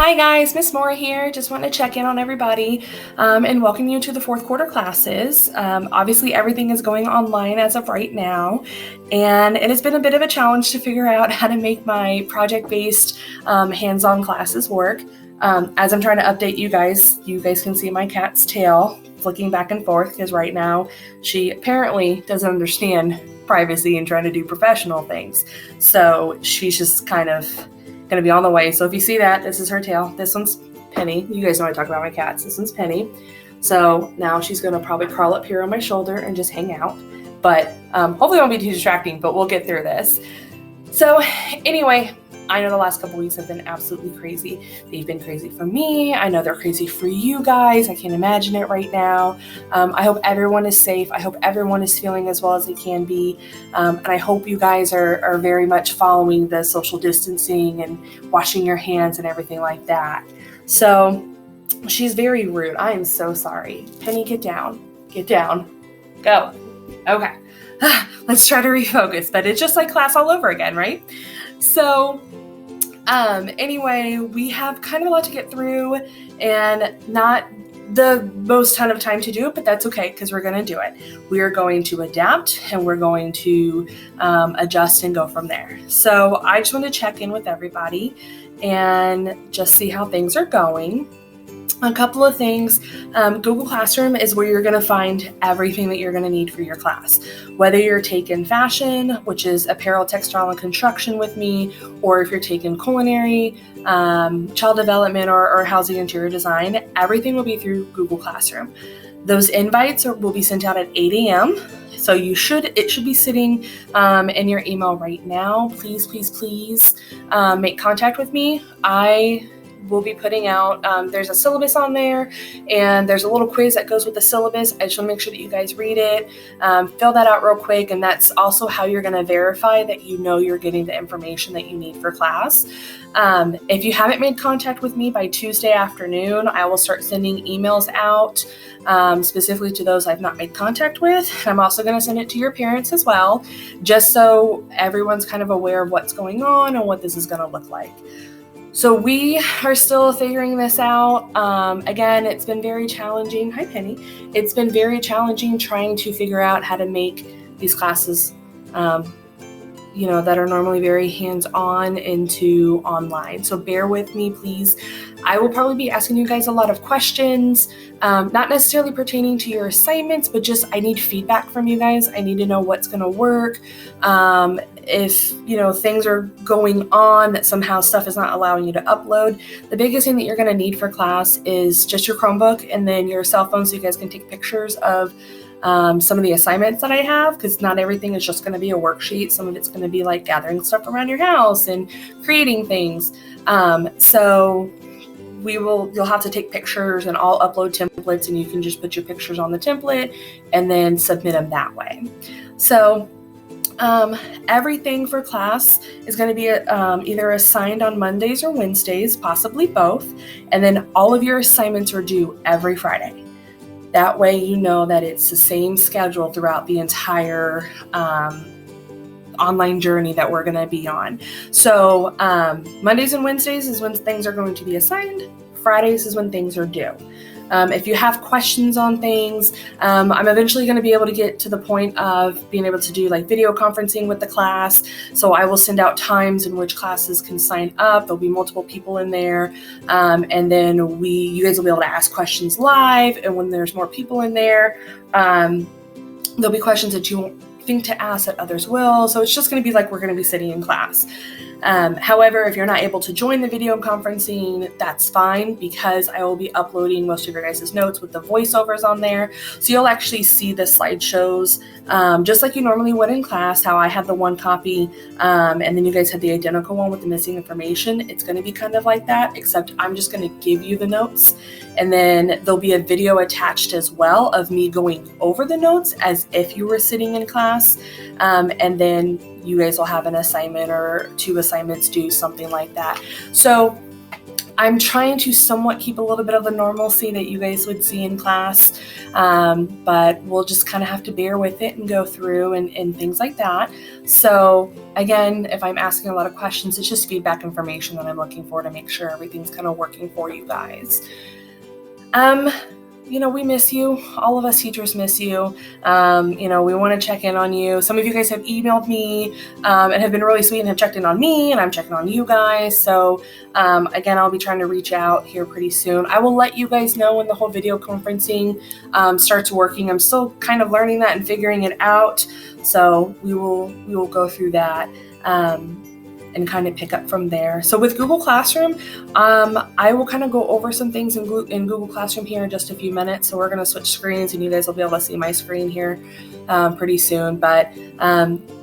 Hi guys, Miss Moore here. Just wanting to check in on everybody and welcome you to the fourth quarter classes. Obviously everything is going online as of right now, and it has been a bit of a challenge to figure out how to make my project-based hands-on classes work. As I'm trying to update you guys can see my cat's tail flicking back and forth because right now she apparently doesn't understand privacy and trying to do professional things. So she's just kind of going to be on the way. So if you see that, this is her tail. This one's Penny. You guys know I talk about my cats. This one's Penny. So now she's going to probably crawl up here on my shoulder and just hang out. But hopefully it won't be too distracting, but we'll get through this. So anyway, I know the last couple weeks have been absolutely crazy. They've been crazy for me. I know they're crazy for you guys. I can't imagine it right now. I hope everyone is safe. I hope everyone is feeling as well as they can be. And I hope you guys are very much following the social distancing and washing your hands and everything like that. So she's very rude. I am so sorry. Penny, get down. Get down. Go. Okay. Let's try to refocus. But it's just like class all over again, right? So anyway, we have kind of a lot to get through and not the most ton of time to do it, but that's okay because we're going to do it. We are going to adapt and we're going to adjust and go from there. So I just want to check in with everybody and just see how things are going. A couple of things. Google Classroom is where you're going to find everything that you're going to need for your class. Whether you're taking fashion, which is apparel, textile, and construction with me, or if you're taking culinary, child development, or housing interior design, everything will be through Google Classroom. Those invites will be sent out at 8 a.m. So it should be sitting in your email right now. Please, please, please make contact with me. We'll be putting out, there's a syllabus on there, and there's a little quiz that goes with the syllabus. I just want to make sure that you guys read it, fill that out real quick, and that's also how you're going to verify that you know you're getting the information that you need for class. If you haven't made contact with me by Tuesday afternoon, I will start sending emails out specifically to those I've not made contact with. I'm also going to send it to your parents as well, just so everyone's kind of aware of what's going on and what this is going to look like. So we are still figuring this out. Again, it's been very challenging. Hi, Penny. It's been very challenging trying to figure out how to make these classes, that are normally very hands-on into online. So bear with me, please. I will probably be asking you guys a lot of questions, not necessarily pertaining to your assignments, but just I need feedback from you guys. I need to know what's going to work. If, things are going on that somehow stuff is not allowing you to upload. The biggest thing that you're going to need for class is just your Chromebook and then your cell phone so you guys can take pictures of some of the assignments that I have, because not everything is just going to be a worksheet. Some of it's going to be like gathering stuff around your house and creating things. So you'll have to take pictures, and I'll upload templates, and you can just put your pictures on the template and then submit them that way. So everything for class is going to be either assigned on Mondays or Wednesdays, possibly both. And then all of your assignments are due every Friday. That way you know that it's the same schedule throughout the entire online journey that we're going to be on. So Mondays and Wednesdays is when things are going to be assigned. Fridays is when things are due. If you have questions on things, I'm eventually going to be able to get to the point of being able to do like video conferencing with the class. So I will send out times in which classes can sign up. There'll be multiple people in there. And then you guys will be able to ask questions live. And when there's more people in there, there'll be questions that you won't think to ask that others will. So it's just going to be like we're going to be sitting in class. However, if you're not able to join the video conferencing, that's fine, because I will be uploading most of your guys' notes with the voiceovers on there. So you'll actually see the slideshows just like you normally would in class, how I have the one copy and then you guys have the identical one with the missing information. It's going to be kind of like that, except I'm just going to give you the notes, and then there'll be a video attached as well of me going over the notes as if you were sitting in class, and then you guys will have an assignment or two assignments due, something like that. So I'm trying to somewhat keep a little bit of the normalcy that you guys would see in class, but we'll just kind of have to bear with it and go through and things like that. So again, if I'm asking a lot of questions, it's just feedback information that I'm looking for to make sure everything's kind of working for you guys. We miss you. All of us teachers miss you. We want to check in on you. Some of you guys have emailed me and have been really sweet and have checked in on me, and I'm checking on you guys. So again, I'll be trying to reach out here pretty soon. I will let you guys know when the whole video conferencing starts working. I'm still kind of learning that and figuring it out. So we will go through that. And kind of pick up from there. So with Google Classroom, I will kind of go over some things in Google Classroom here in just a few minutes. So we're going to switch screens and you guys will be able to see my screen here pretty soon. But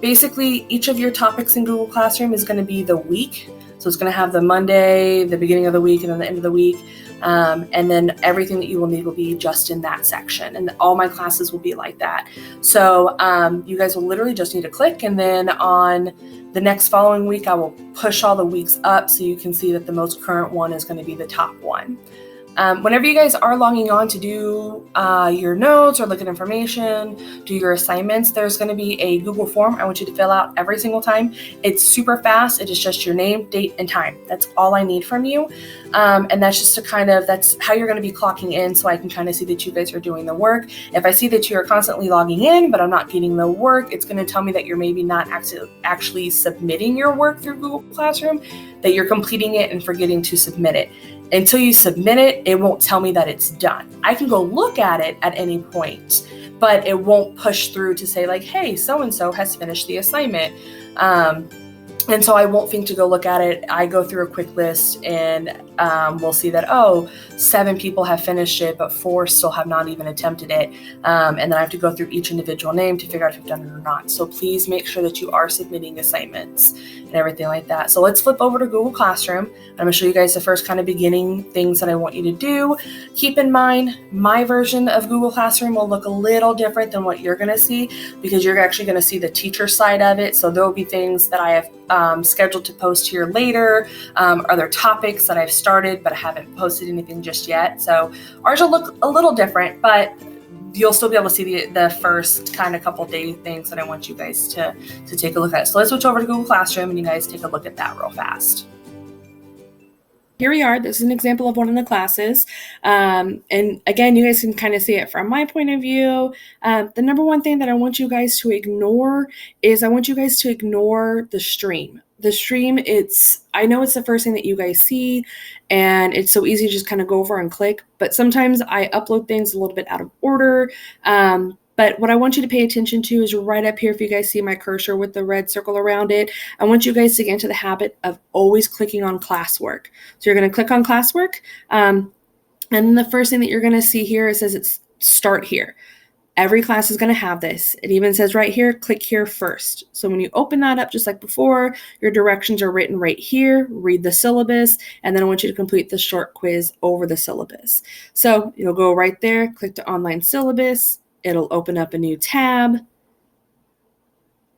basically, each of your topics in Google Classroom is going to be the week. So it's going to have the Monday, the beginning of the week, and then the end of the week. And then everything that you will need will be just in that section. And all my classes will be like that. So you guys will literally just need to click, and then on the next following week, I will push all the weeks up so you can see that the most current one is going to be the top one. Whenever you guys are logging on to do your notes or look at information, do your assignments, there's going to be a Google form I want you to fill out every single time. It's super fast. It is just your name, date, and time. That's all I need from you. And that's just that's how you're going to be clocking in, so I can kind of see that you guys are doing the work. If I see that you're constantly logging in, but I'm not getting the work, it's going to tell me that you're maybe not actually submitting your work through Google Classroom, that you're completing it and forgetting to submit it. Until you submit it, it won't tell me that it's done. I can go look at it at any point, but it won't push through to say like, hey, so-and-so has finished the assignment. And so I won't think to go look at it. I go through a quick list and we'll see that, 7 people have finished it, but 4 still have not even attempted it. And then I have to go through each individual name to figure out if you've done it or not. So please make sure that you are submitting assignments and everything like that. So let's flip over to Google Classroom. I'm going to show you guys the first kind of beginning things that I want you to do. Keep in mind, my version of Google Classroom will look a little different than what you're going to see, because you're actually going to see the teacher side of it. So there will be things that I have scheduled to post here later, other topics that I've started but I haven't posted anything just yet. So ours will look a little different, but you'll still be able to see the first kind of couple day things that I want you guys to take a look at. So let's switch over to Google Classroom and you guys take a look at that real fast. Here we are. This is an example of one of the classes. And again, you guys can kind of see it from my point of view. The number one thing that I want you guys to ignore is I want you guys to ignore the stream. The stream, I know it's the first thing that you guys see, and it's so easy to just kind of go over and click, but sometimes I upload things a little bit out of order. But what I want you to pay attention to is right up here, if you guys see my cursor with the red circle around it, I want you guys to get into the habit of always clicking on classwork. So you're going to click on classwork, and the first thing that you're going to see here, it says it's start here. Every class is going to have this. It even says right here, click here first. So when you open that up, just like before, your directions are written right here. Read the syllabus, and then I want you to complete the short quiz over the syllabus. So you'll go right there, click to online syllabus. It'll open up a new tab.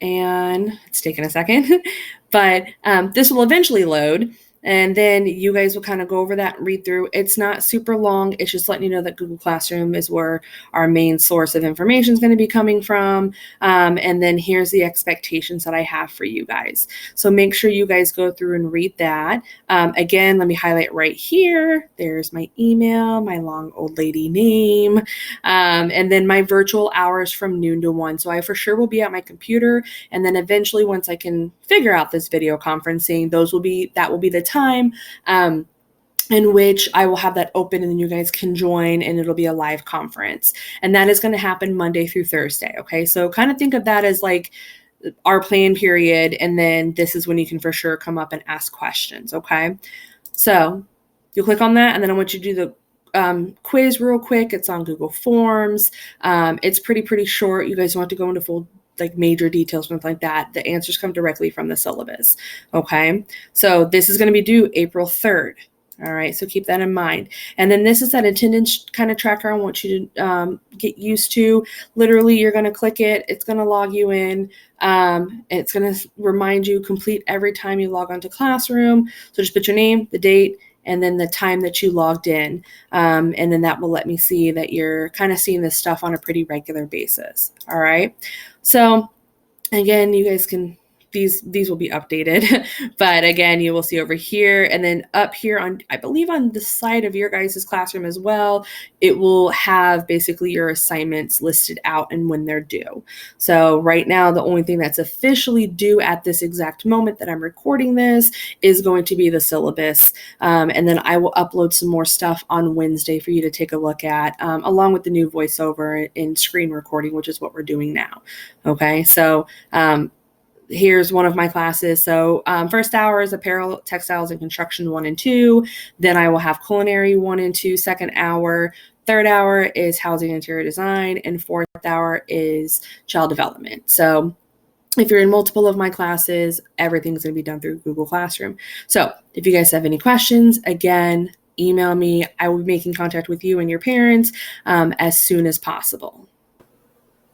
And it's taking a second, but this will eventually load. And then you guys will kind of go over that and read through. It's not super long. It's just letting you know that Google Classroom is where our main source of information is going to be coming from. And then here's the expectations that I have for you guys. So make sure you guys go through and read that. Again, let me highlight right here. There's my email, my long old lady name, and then my virtual hours from noon to 1. So I for sure will be at my computer. And then eventually, once I can figure out this video conferencing, that will be the time in which I will have that open, and then you guys can join, and it'll be a live conference. And that is going to happen Monday through Thursday. Okay. So kind of think of that as like our plan period. And then this is when you can for sure come up and ask questions. Okay. So you'll click on that, and then I want you to do the quiz real quick. It's on Google Forms. It's pretty short. You guys don't have to go into full like major details, something like that. The answers come directly from the syllabus. Okay. So this is going to be due April 3rd. All right. So keep that in mind. And then this is that attendance kind of tracker I want you to get used to. Literally, you're going to click it. It's going to log you in. It's going to remind you complete every time you log onto Classroom. So just put your name, the date, and then the time that you logged in. And then that will let me see that you're kind of seeing this stuff on a pretty regular basis. All right. So again, you guys can, these will be updated, but again, you will see over here, and then up here on, I believe on the side of your guys' classroom as well, it will have basically your assignments listed out and when they're due. So right now, the only thing that's officially due at this exact moment that I'm recording this is going to be the syllabus. And then I will upload some more stuff on Wednesday for you to take a look at, along with the new voiceover and screen recording, which is what we're doing now. Okay, so here's one of my classes. So first hour is apparel, textiles, and construction 1 and 2. Then I will have culinary 1 and 2. Second hour, third hour is housing and interior design, and fourth hour is child development. So if you're in multiple of my classes, everything's going to be done through Google Classroom. So if you guys have any questions, again, email me. I will be making contact with you and your parents as soon as possible.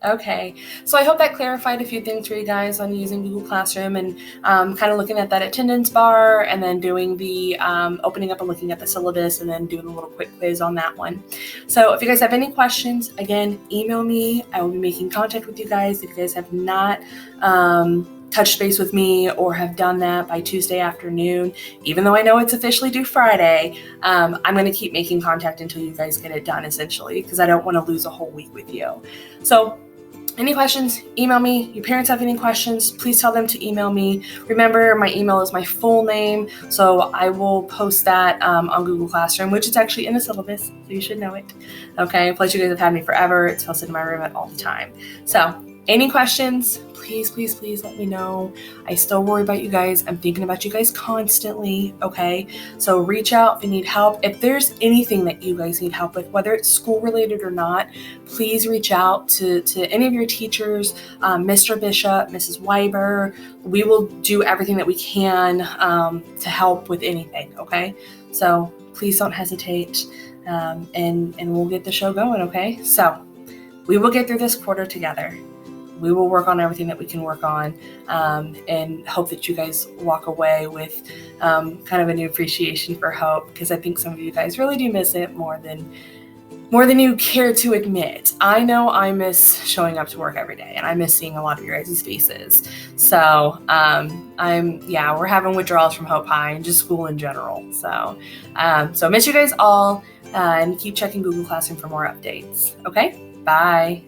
Okay, so I hope that clarified a few things for you guys on using Google Classroom and kind of looking at that attendance bar, and then doing the opening up and looking at the syllabus, and then doing a little quick quiz on that one. So if you guys have any questions, again, email me. I will be making contact with you guys. If you guys have not touched base with me or have done that by Tuesday afternoon, even though I know it's officially due Friday, I'm going to keep making contact until you guys get it done, essentially, because I don't want to lose a whole week with you. So any questions, email me. Your parents have any questions, please tell them to email me. Remember, my email is my full name, so I will post that on Google Classroom, which is actually in the syllabus, so you should know it. Okay, plus you guys have had me forever. It's posted in my room all the time. So any questions, please let me know. I still worry about you guys. I'm thinking about you guys constantly, okay? So reach out if you need help. If there's anything that you guys need help with, whether it's school related or not, please reach out to any of your teachers, Mr. Bishop, Mrs. Weiber. We will do everything that we can to help with anything, okay? So please don't hesitate, and we'll get the show going, okay? So we will get through this quarter together. We will work on everything that we can work on, and hope that you guys walk away with kind of a new appreciation for Hope, because I think some of you guys really do miss it more than you care to admit. I know I miss showing up to work every day, and I miss seeing a lot of your guys' faces. So we're having withdrawals from Hope High and just school in general. So miss you guys all, and keep checking Google Classroom for more updates. Okay, bye.